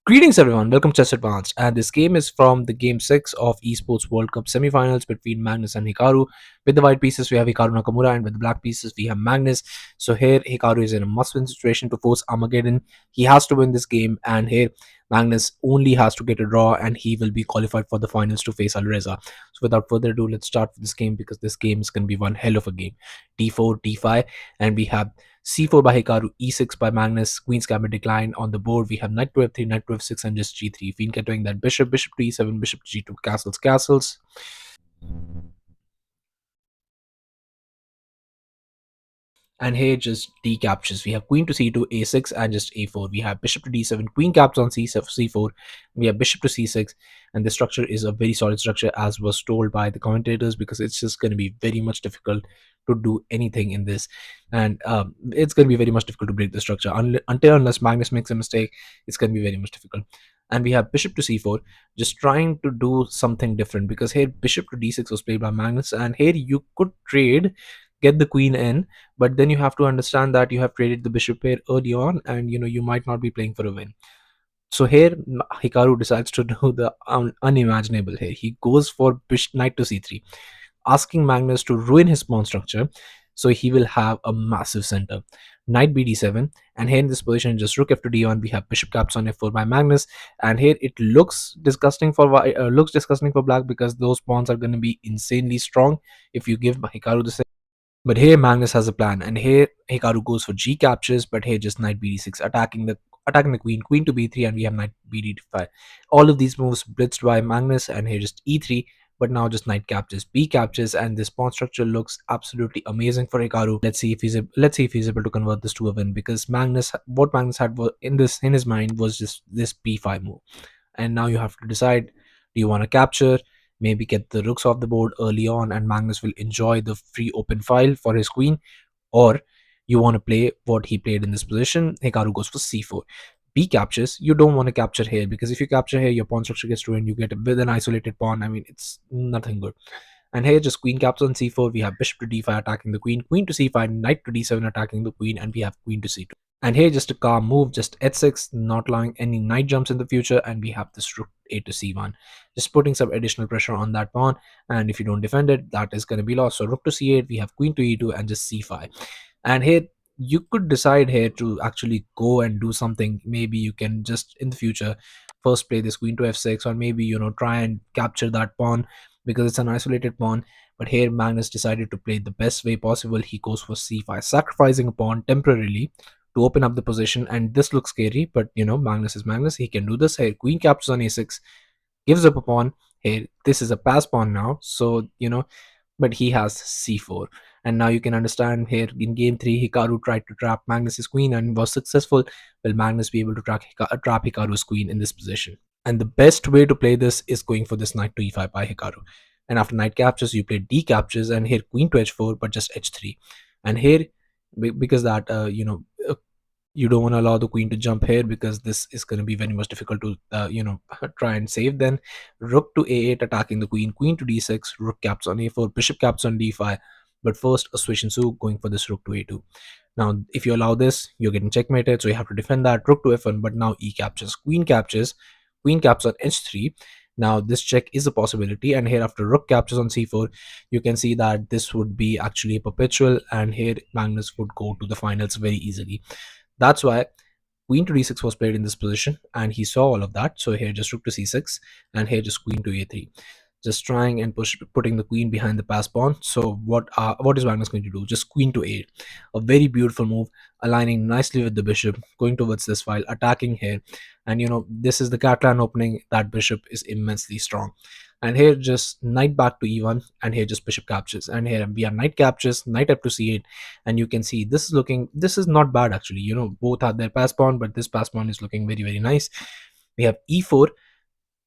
Greetings everyone, welcome to Chess Advanced, and this game is from the Game 6 of Esports World Cup semifinals between Magnus and Hikaru. With the white pieces we have Hikaru Nakamura, and with the black pieces we have Magnus. So here Hikaru is in a must-win situation to force Armageddon. He has to win this game, and here Magnus only has to get a draw and he will be qualified for the finals to face Alireza. So without further ado, let's start with this game because this game is going to be one hell of a game. D4, D5, and we have c4 by Hikaru, e6 by Magnus, queen's gambit decline. On the board, we have knight to f3, knight to f6, and just g3. Fiend continuing that bishop, bishop to e7, bishop to g2, castles, castles. And here just d captures. We have queen to c2, a6, and just a4. We have bishop to d7, queen captures on c4. We have bishop to c6, and the structure is a very solid structure as was told by the commentators because it's just going to be very much difficult to do anything in this, and it's going to be very much difficult to break the structure unless Magnus makes a mistake. It's going to be very much difficult. And we have bishop to c4, just trying to do something different because here bishop to d6 was played by Magnus, and here you could trade, get the queen in, but then you have to understand that you have traded the bishop pair early on, and you might not be playing for a win. So here Hikaru decides to do the unimaginable. Here he goes for bishop knight to c3, asking Magnus to ruin his pawn structure, so he will have a massive center. Knight bd7, and here in this position just rook f to d1. We have bishop captures on f4 by Magnus, and here it looks disgusting for black because those pawns are going to be insanely strong if you give Hikaru the. But here Magnus has a plan, and here Hikaru goes for G captures, but here just knight bd6, attacking the queen, queen to b3, and we have knight bd5. All of these moves blitzed by Magnus, and here just e3, but now just knight captures, b captures, and this pawn structure looks absolutely amazing for Hikaru. Let's see if he's able to convert this to a win because what Magnus had in his mind was just this b5 move, and now you have to decide: do you want to capture, maybe get the rooks off the board early on, and Magnus will enjoy the free open file for his queen, or you want to play what he played in this position? Hikaru goes for c4. B captures. You don't want to capture here because if you capture here, your pawn structure gets ruined. You get with an isolated pawn. I mean, it's nothing good. And here, just queen captures on c4. We have bishop to d5 attacking the queen, queen to c5, knight to d7 attacking the queen, and we have queen to c2. And here, just a calm move, just h6, not allowing any knight jumps in the future, and we have this rook a to c1, just putting some additional pressure on that pawn. And if you don't defend it, that is going to be lost. So rook to c8, we have queen to e2, and just c5. And here you could decide here to actually go and do something. Maybe you can just in the future first play this queen to f6, or maybe try and capture that pawn because it's an isolated pawn. But here Magnus decided to play the best way possible. He goes for c5, sacrificing a pawn temporarily to open up the position, and this looks scary, but Magnus is Magnus. He can do this. Here queen captures on a6, gives up a pawn. Here this is a pass pawn now, so but he has c4. And now you can understand here in game 3 Hikaru tried to trap Magnus's queen and was successful. Will Magnus be able to trap Hikaru's queen in this position? And the best way to play this is going for this knight to e5 by Hikaru. And after knight captures, you play d captures, and here queen to h4, but just h3. And here, because that you don't want to allow the queen to jump here because this is going to be very much difficult to try and save. Then rook to a8 attacking the queen, queen to d6, rook caps on a4, bishop caps on d5. But first a switch ensues, going for this rook to a2. Now if you allow this, you're getting checkmated, so you have to defend that. Rook to f1, but now e captures, queen captures, queen caps on h3. Now this check is a possibility, and here after rook captures on c4, you can see that this would be actually a perpetual, and here Magnus would go to the finals very easily. That's why queen to d6 was played in this position, and he saw all of that. So here just rook to c6, and here just queen to a3, just trying and putting the queen behind the pass pawn. So what is Magnus going to do? Just queen to a8, a very beautiful move, aligning nicely with the bishop, going towards this file, attacking here. And this is the Catalan opening. That bishop is immensely strong. And here just knight back to e1, and here just bishop captures, and here we have knight captures, knight up to c8. And you can see this is not bad actually. Both have their pass pawn, but this pass pawn is looking very, very nice. We have e4,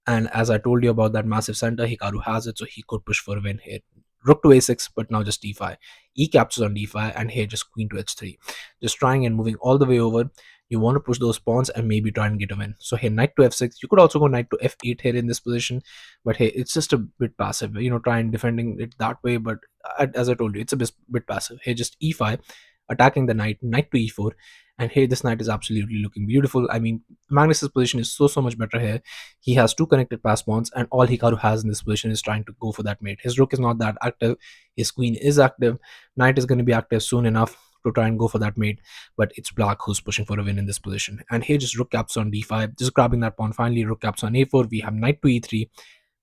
and as I told you about that massive center, Hikaru has it, so he could push for a win here. Rook to a6, but now just d5, e captures on d5, and here just queen to h3, just trying and moving all the way over. You want to push those pawns and maybe try and get a win. So here knight to f6, you could also go knight to f8 here in this position, but hey, it's just a bit passive. Try and defending it that way, but as I told you, it's a bit passive. Here just e5, attacking the knight, knight to e4, And here this knight is absolutely looking beautiful. I mean, Magnus's position is so much better here. He has two connected pass pawns, and all Hikaru has in this position is trying to go for that mate. His rook is not that active, his queen is active, knight is going to be active soon enough to try and go for that mate, but it's black who's pushing for a win in this position. And here just rook caps on d5, just grabbing that pawn. Finally rook caps on a4, we have knight to e3,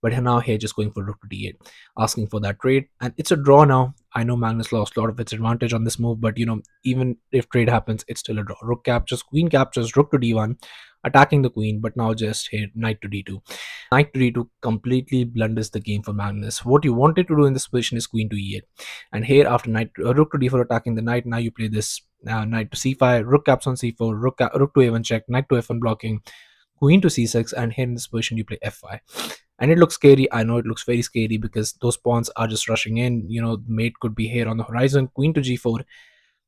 but now here just going for rook to d8, asking for that trade, and it's a draw now. I know Magnus lost a lot of its advantage on this move, but even if trade happens, it's still a draw. Rook captures, queen captures, rook to d1, attacking the queen, but now just here knight to d2. Knight to d2 completely blunders the game for Magnus. What you wanted to do in this position is queen to e8, and here after rook to d4 attacking the knight, now you play this knight to c5, rook caps on c4, rook to a1 check, knight to f1 blocking, queen to c6, and here in this position you play f5. And it looks scary. I know it looks very scary because those pawns are just rushing in. Mate could be here on the horizon. Queen to g4,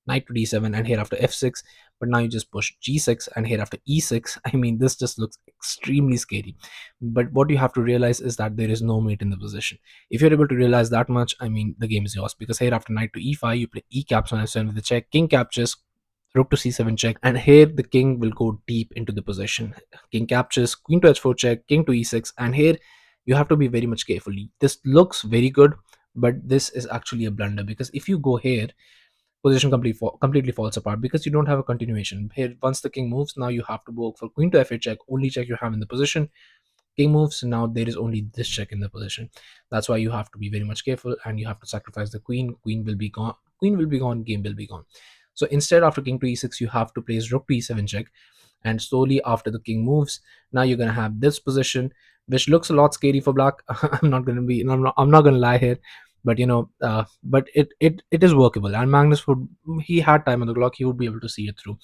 knight to d7, and here after f6. But now you just push g6, and here after e6. I mean, this just looks extremely scary. But what you have to realize is that there is no mate in the position. If you're able to realize that much, I mean, the game is yours, because here after knight to e5, you play e caps on f7 with the check, king captures, rook to c7 check, and here the king will go deep into the position. King captures, queen to h4 check, king to e6, and here you have to be very much careful. This looks very good, but this is actually a blunder, because if you go here, position completely falls apart because you don't have a continuation. Here, once the king moves, now you have to go for queen to f8 check, only check you have in the position. King moves, now there is only this check in the position. That's why you have to be very much careful, and you have to sacrifice the queen. Queen will be gone, game will be gone. So instead, after king to e6, you have to place rook to e7 check, and slowly after the king moves, now you're gonna have this position, which looks a lot scary for black. I'm not gonna lie here, but it is workable, and Magnus he had time on the clock, he would be able to see it through.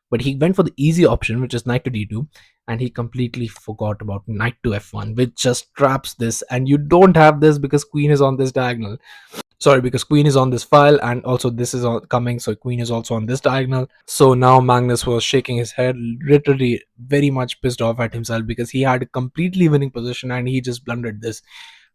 But he went for the easy option, which is knight to d2, and he completely forgot about knight to f1, which just traps this, and you don't have this because queen is on this diagonal. Sorry, because queen is on this file, and also this is coming, so queen is also on this diagonal. So now Magnus was shaking his head, literally very much pissed off at himself, because he had a completely winning position and he just blundered this.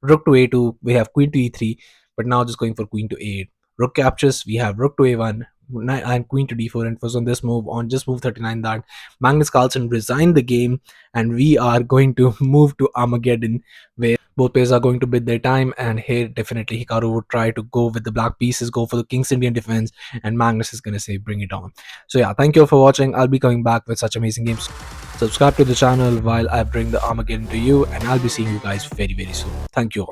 Rook to a2, we have queen to e3, but now just going for queen to a8. Rook captures, we have rook to a1 and queen to d4, and it was on this move, on just move 39, that Magnus Carlsen resigned the game, and we are going to move to Armageddon, where both players are going to bid their time. And here definitely Hikaru would try to go with the black pieces, go for the King's Indian defense, and Magnus is going to say bring it on. So yeah, thank you for watching. I'll be coming back with such amazing games. Subscribe to the channel while I bring the Armageddon to you, and I'll be seeing you guys very soon. Thank you all.